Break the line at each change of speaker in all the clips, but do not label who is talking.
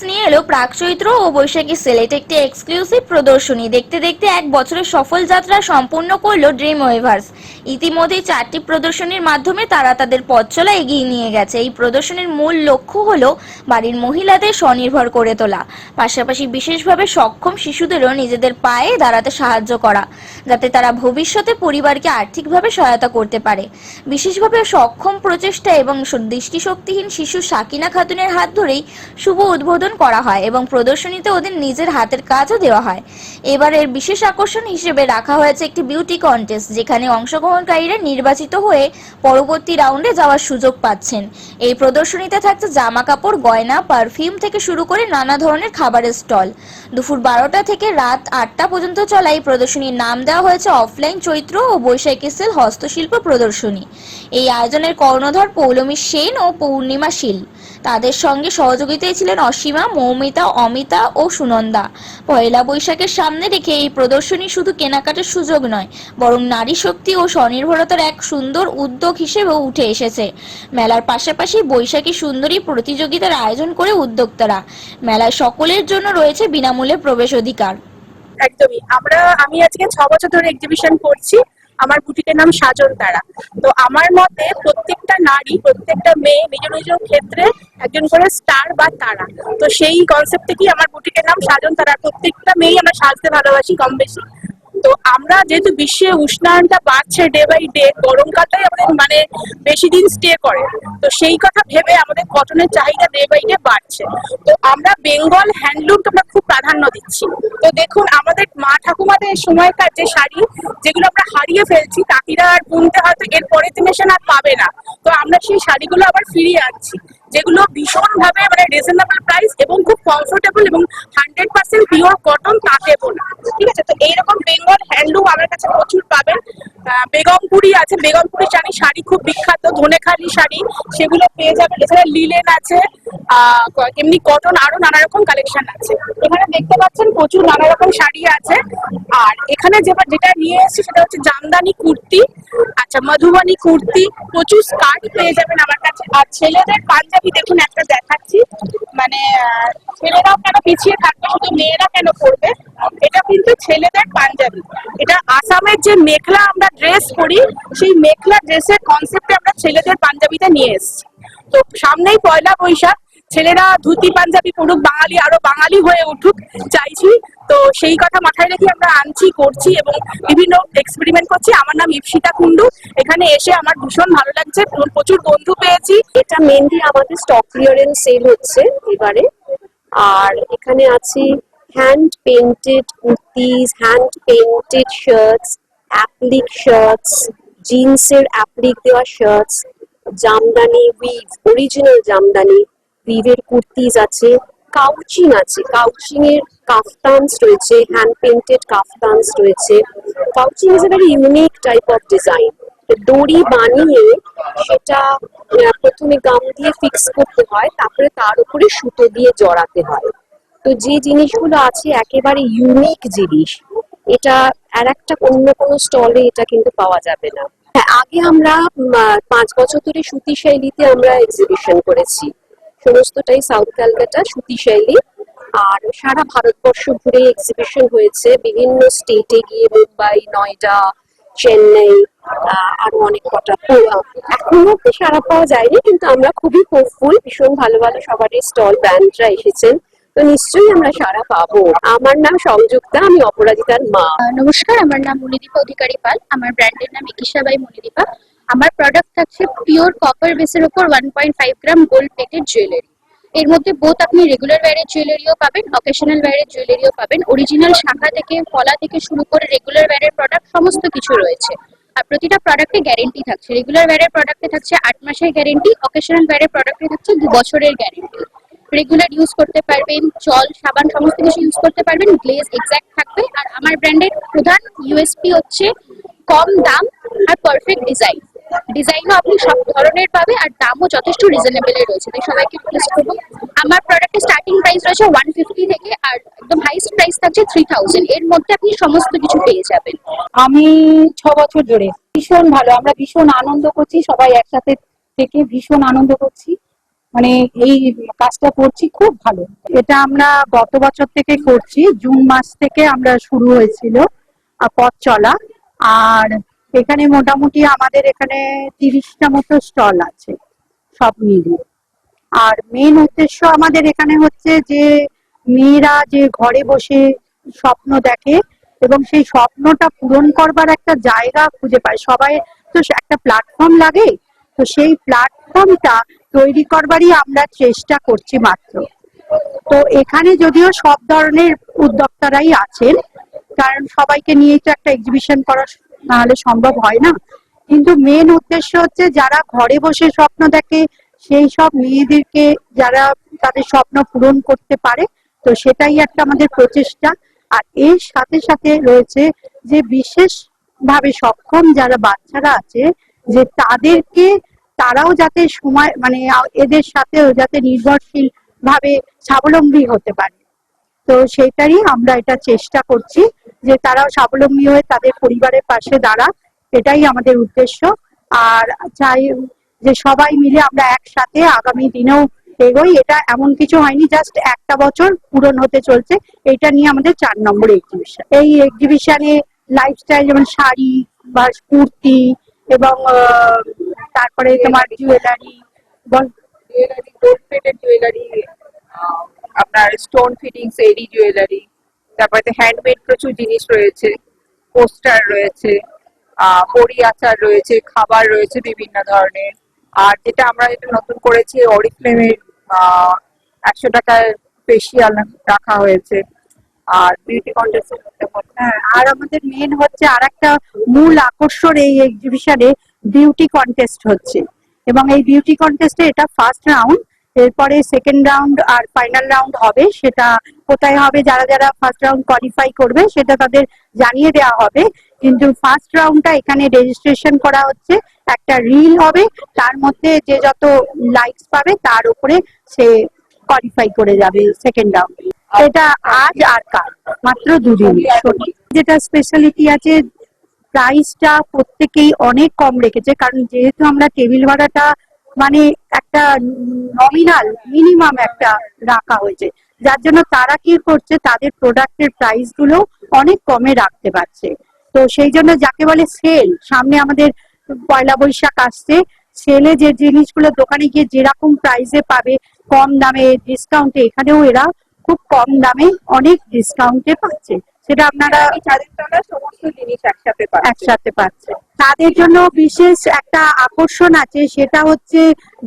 নিয়ে এলো প্রাক চৈত্র ও বৈশাখী সেল। এটা একটি এক্সক্লুসিভ প্রদর্শনী। দেখতে দেখতে এক বছরের সফল যাত্রা সম্পূর্ণ করলো ড্রিম ওয়েভার্স। ইতিমধ্যেই 4টি প্রদর্শনীর মাধ্যমে তারা তাদের পথ চলা এগিয়ে নিয়ে গেছে। এই প্রদর্শনীর মূল লক্ষ্য হলো বাড়ির মহিলাদের স্বনির্ভর করে তোলা, পাশাপাশি বিশেষভাবে সক্ষম শিশুদেরও নিজেদের পায়ে দাঁড়াতে সাহায্য করা, যাতে তারা ভবিষ্যতে পরিবারকে আর্থিকভাবে সহায়তা করতে পারে। বিশেষভাবে সক্ষম প্রচেষ্টা এবং দৃষ্টিশক্তিহীন শিশু সাকিনা খাতুনের হাত ধরেই শুভ উদ্বোধন করা হয় এবং প্রদর্শনীতে ওদের নিজের হাতের কাজও দেওয়া হয়। এবারের বিশেষ আকর্ষণ হিসেবে রাখা হয়েছে একটি বিউটি কন্টেস্ট, যেখানে অংশগ্রহণকারীরা নির্বাচিত হয়ে পরবর্তী রাউন্ডে যাওয়ার সুযোগ পাচ্ছেন। এই প্রদর্শনীতে থাকছে জামা কাপড়, গয়না, পারফিউম থেকে শুরু করে নানা ধরনের খাবারের স্টল। দুপুর 12টা থেকে রাত 8টা পর্যন্ত চলা এই প্রদর্শনীর নাম দেওয়া হয়েছে অফলাইন চৈত্র ও বৈশাখী সেল হস্তশিল্প প্রদর্শনী। এই আয়োজনের কর্ণধার পৌলমী সেন ও পূর্ণিমা শীল। তাদের সঙ্গে সহযোগিতায় ছিলেন অসীমা, মৌমিতা, অমিতা ও সুনন্দা। পয়লা বৈশাখের সামনে রেখে এই প্রদর্শনী শুধু কেনাকাটার সুযোগ নয়, বরং নারী শক্তি ও স্বনির্ভরতার এক সুন্দর উদ্যোগ হিসেবেও উঠে এসেছে। মেলার পাশাপাশি বৈশাখী সুন্দরী প্রতিযোগিতার আয়োজন করে উদ্যোক্তারা। মেলায় সকলের জন্য রয়েছে বিনামূল্যে প্রবেশ অধিকার।
একদমই। আমি আজকে 6 বছর ধরে এক্সিবিশন করছি। আমার বুটিকের নাম সাজন তারা। তো আমার মতে প্রত্যেকটা নারী, প্রত্যেকটা মেয়ে নিজ নিজ ক্ষেত্রে একজন করে স্টার বা তারা। তো সেই কনসেপ্ট থেকেই আমার বুটিকের নাম সাজন তারা। প্রত্যেকটা মেয়েই আমরা সাজতে ভালোবাসি কম বেশি। তো আমরা যেহেতু বিশ্বে উষ্ণায়নটা বাড়ছে ডে বাই ডে, গরমকালটাই আমাদের বেশি দিন স্টে করে। তো সেই কথা ভেবে আমাদের কটনের চাহিদা ডে বাই ডে বাড়ছে। তো আমরা বেঙ্গল হ্যান্ডলুমকে আমরা খুব প্রাধান্য দিচ্ছি। তো দেখুন, আমাদের মা ঠাকুমাদের সময়কার যে শাড়ি, যেগুলো আমরা হারিয়ে ফেলছি, তাঁতিরা আর বুনতে হয়তো এর পরের জেনারেশন আর পাবে না। তো আমরা সেই শাড়িগুলো আবার ফিরিয়ে আনছি, যেগুলো ভীষণভাবে রিজনেবল প্রাইস এবং খুব কমফোর্টেবল এবং 100% পিওর কটন, তাঁতে বোনা। ঠিক আছে? তো এইরকম বেঙ্গল হ্যান্ডলুম আমার কাছে প্রচুর পাবেন। বেগমপুরি আছে, বেগমপুরি শাড়ি খুব বিখ্যাত, ধনেখালি শাড়ি, সেগুলো পেয়ে যাবেন। এছাড়া লিলেন আছে, এমনি কটন আরো নানা রকম কালেকশন আছে। এখানে দেখতে পাচ্ছেন প্রচুর নানা রকম শাড়ি আছে। আর এখানে যেটা নিয়ে এসেছি সেটা হচ্ছে জামদানি কুর্তি, আচ্ছা মধুবনী কুর্তি, প্রচুর স্কার্ট পেয়ে যাবেন আমার কাছে। আর ছেলেদের পাঞ্জাবি দেখুন একটা দেখাচ্ছি, ছেলেরাও কেন পিছিয়ে থাকবে, শুধু মেয়েরা কেন করবে। এটা কিন্তু ছেলেদের পাঞ্জাবি। এটা আসামের যে মেখলা আমরা ড্রেস পরি, সেই মেখলা ড্রেসের কনসেপ্টে আমরা ছেলেদের পাঞ্জাবিতে নিয়ে এসেছি। তো সামনেই পয়লা বৈশাখ, ছেলেরা ধুতি পাঞ্জাবি পড়ুক, বাঙালি আরো বাঙালি হয়ে উঠুক চাইছি। তো সেই কথা মাথায় রেখে আমরা আনছি, করছি এবং বিভিন্ন এক্সপেরিমেন্ট করছি। আমার নাম ইপসিতা কুন্ডু। এখানে এসে আমার ভীষণ ভালো লাগছে, প্রচুর বন্ধু পেয়েছি।
এটা মেনলি আমাদের স্টক ক্লিয়ারেন্স সেল হচ্ছে এবারে। আর এখানে আছে hand painted kurtis, hand painted shirts, appliqué shirts, জিন্সের অ্যাপ্লিক দেওয়া shirts, Jamdani weave, original Jamdani উইভের কুর্তিজ আছে, কাউচিং আছে, কাউচিং এর কাফতানস রয়েছে, হ্যান্ড পেইন্টেড কাফতানস রয়েছে। Couching is a very unique type of design. দড়ি বানিয়ে সেটা প্রথমে গাম দিয়ে ফিক্স করতে হয়, তারপরে তার উপরে সুতো দিয়ে জড়াতে হয়। তো যে জিনিসগুলো আছে একেবারে ইউনিক জিনিস, এটা আর একটা অন্য কোনো স্টলে এটা কিন্তু পাওয়া যাবে না। হ্যাঁ, আগে আমরা 5 বছর ধরে সুতি শৈলীতে আমরা এক্সিবিশন করেছি, সমস্তটাই সাউথ ক্যালকাটা সুতি শৈলী। আর সারা ভারতবর্ষ ঘুরে এক্সিবিশন হয়েছে, বিভিন্ন স্টেটে গিয়ে মুম্বাই, নয়ডা, চেন্নাই, আরো অনেক কটা। এখনো অব্দি সারা পাওয়া যায়নি, কিন্তু আমরা খুবই হোপফুল। ভীষণ ভালো ভালো সবারই স্টল ব্যান্ডরা এসেছেন, তো নিশ্চয়ই আমরা সারা পাবো। আমার নাম সংযুক্তা, আমি অপরাজিতার মা।
নমস্কার, আমার নাম মনিদীপা অধিকারী পাল। আমার ব্র্যান্ডের নাম একিশাবাই মনিদীপা। আমার প্রোডাক্ট থাকছে পিওর কপার বেসের উপর 1.5 গ্রাম গোল্ড প্লেটেড জুয়েলারি। এর মধ্যে বোথ আপনি রেগুলার ওয়্যারের জুয়েলারিও পাবেন, অকেশনাল ওয়্যারের জুয়েলারিও পাবেন। অরিজিনাল শাখা থেকে ফলা থেকে শুরু করে রেগুলার ওয়্যারের প্রোডাক্ট সমস্ত কিছু রয়েছে। আর প্রতিটা প্রোডাক্টে গ্যারেন্টি থাকছে। রেগুলার ওয়্যারের প্রোডাক্টে থাকছে 8 মাসের গ্যারেন্টি, অকেশনাল ওয়্যারের প্রোডাক্টে থাকছে 2 বছরের গ্যারেন্টি। রেগুলার ইউজ করতে পারবেন, জল সাবান সমস্ত কিছু ইউজ করতে পারবেন, গ্লেজ এক্সাক্ট থাকবে। আর আমার ব্র্যান্ডের প্রধান ইউএসপি হচ্ছে কম দাম আর পারফেক্ট ডিজাইন। ডিজাইনও আপনি সব ধরনের পাবে আর দামও যথেষ্ট রিজনেবলই রয়েছে। তাই সবাইকে রিকোয়েস্ট করবো, আমার প্রোডাক্টের স্টার্টিং প্রাইস রয়েছে 150 থেকে, আর একদম হাইস্ট প্রাইস থাকছে 3000। এর মধ্যে আপনি সমস্ত কিছু পেয়ে যাবেন।
আমি 6 বছর ধরে ভীষণ ভালো, আমরা ভীষণ আনন্দ করছি, সবাই একসাথে থেকে ভীষণ আনন্দ করছি। মানে এই কাজটা করছি খুব ভালো। এটা আমরা গত বছর থেকে করছি, জুন মাস থেকে আমরা শুরু হয়েছিল পথ চলা। আর এখানে মোটামুটি আমাদের এখানে 30টা মতো স্টল আছে সব মিলিয়ে। আর মেন উদ্দেশ্য আমাদের এখানে হচ্ছে যে মেয়েরা যে ঘরে বসে স্বপ্ন দেখে এবং সেই স্বপ্নটা পূরণ করবার একটা জায়গা খুঁজে পায়। সবাই তো একটা প্ল্যাটফর্ম লাগে, তো সেই প্ল্যাটফর্মটা তৈরি করবারই আমরা চেষ্টা করছি মাত্র। তো এখানে যদিও সব ধরনের উদ্যোক্তারাই আছেন, কারণ সবাইকে নিয়ে তো একটা এক্সিবিশন করা নাহলে সম্ভব হয় না। কিন্তু মেন উদ্দেশ্য হচ্ছে যারা ঘরে বসে স্বপ্ন দেখে সেই সব মেয়েদেরকে যারা তাদের স্বপ্ন পূরণ করতে পারে, তো সেটাই একটা আমাদের প্রচেষ্টা। আর এর সাথে সাথে রয়েছে যে বিশেষ ভাবে সক্ষম যারা বাচ্চারা আছে, যে তাদেরকে তারাও যাতে সময় মানে এদের সাথেও যাতে নির্ভরশীল ভাবে স্বাবলম্বী হতে পারে। তো সেটারই আমরা এটা চেষ্টা করছি যে তারাও স্বাবলম্বী হয়ে তাদের পরিবারের পাশে দাঁড়াক, এটাই আমাদের উদ্দেশ্য। আর চাই যে সবাই মিলে আমরা একসাথে আগামী দিনেও এগোই। এটা এমন কিছু হয়নি, জাস্ট একটা বছর পূরণ হতে চলছে। এটা নিয়ে আমাদের 4 নম্বর এক্সিবিশন। এই এক্সিবিশনে লাইফস্টাইল যেমন শাড়ি বা কুর্তি এবং তারপরে তোমার জুয়েলারি,
গোল্ড প্লেটেড জুয়েলারি, আপনার স্টোন ফিটিংস এডি জুয়েলারি, তারপরে হ্যান্ডমেড প্রচুর জিনিস রয়েছে, পোস্টার রয়েছে, বড়ি আচার রয়েছে, খাবার রয়েছে বিভিন্ন ধরনের। আর যেটা আমরা যেটা নতুন করেছি অরিফ্লেমের 100 টাকার ফেসিয়াল রাখা হয়েছে। আর বিউটি কন্টেস্ট।
হ্যাঁ, আর আমাদের মেন হচ্ছে আর একটা মূল আকর্ষণ এই এক্সিবিশনে বিউটি কন্টেস্ট হচ্ছে। এবং এই বিউটি কন্টেস্টে এটা ফার্স্ট রাউন্ড, এরপরে সেকেন্ড রাউন্ড আর ফাইনাল রাউন্ড হবে। সেটা কোথায় হবে, যারা যারা ফার্স্ট রাউন্ড কোয়ালিফাই করবে সেটা তাদের জানিয়ে দেওয়া হবে। কিন্তু ফার্স্ট রাউন্ডটা এখানে রেজিস্ট্রেশন করা হচ্ছে, একটা রিল হবে, তার মধ্যে যে যত লাইকস পাবে তার উপরে সে কোয়ালিফাই করে যাবে সেকেন্ড রাউন্ডে। এটা আজ আর কাল মাত্র 2 দিন। যেটা স্পেশালিটি আছে, প্রাইসটা প্রত্যেকেই অনেক কম রেখেছে, কারণ যেহেতু আমরা টেবিল ভাড়াটা মানে একটা নমিনাল মিনিমাম একটা রাখা হয়েছে, যার জন্য তারা কি করছে তাদের প্রোডাক্টের প্রাইস গুলো অনেক কমে রাখতে পারছে। তো সেই জন্য যাকে বলে সেল, সামনে আমাদের পয়লা বৈশাখ আসছে, সেলে যে জিনিসগুলো দোকানে গিয়ে যেরকম প্রাইসে পাবে কম দামে ডিসকাউন্টে, এখানেও এরা খুব কম দামে অনেক ডিসকাউন্টে পাচ্ছে। সেটা আপনারা
চাঁদের তলায় সমস্ত জিনিস
একসাথে পাচ্ছে। তাদের জন্য বিশেষ একটা আকর্ষণ আছে, সেটা হচ্ছে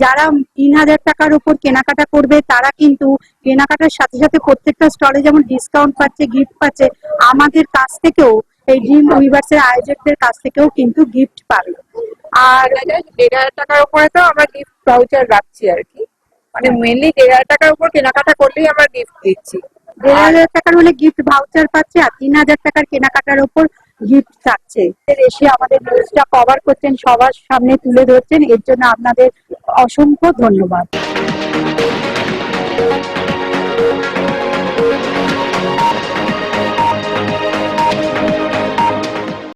যারা 3000 টাকার উপর কেনাকাটা করবে তারা কিন্তু কেনাকাটার সাথে সাথে প্রত্যেকটা স্টলে যেমন ডিসকাউন্ট পাচ্ছে, গিফট পাচ্ছে, আমাদের কাছ থেকেও এই ড্রিম উইভার্সের আয়োজকদের কাছ থেকেও কিন্তু গিফট পাবে।
আর 1500 টাকার উপরে তো আমরা গিফট ভাউচার রাখছি আর কি, মানে মেনলি 1500 টাকার উপর কেনাকাটা করলেই আমরা গিফট দিচ্ছি।
1500 টাকার হলে গিফট ভাউচার পাচ্ছে, আর 3000 টাকার কেনাকাটার উপর গিফট থাকছে। এসে আমাদের নিউজটা কভার করছেন, সবার সামনে তুলে ধরছেন, এর জন্য আপনাদের অসংখ্য ধন্যবাদ।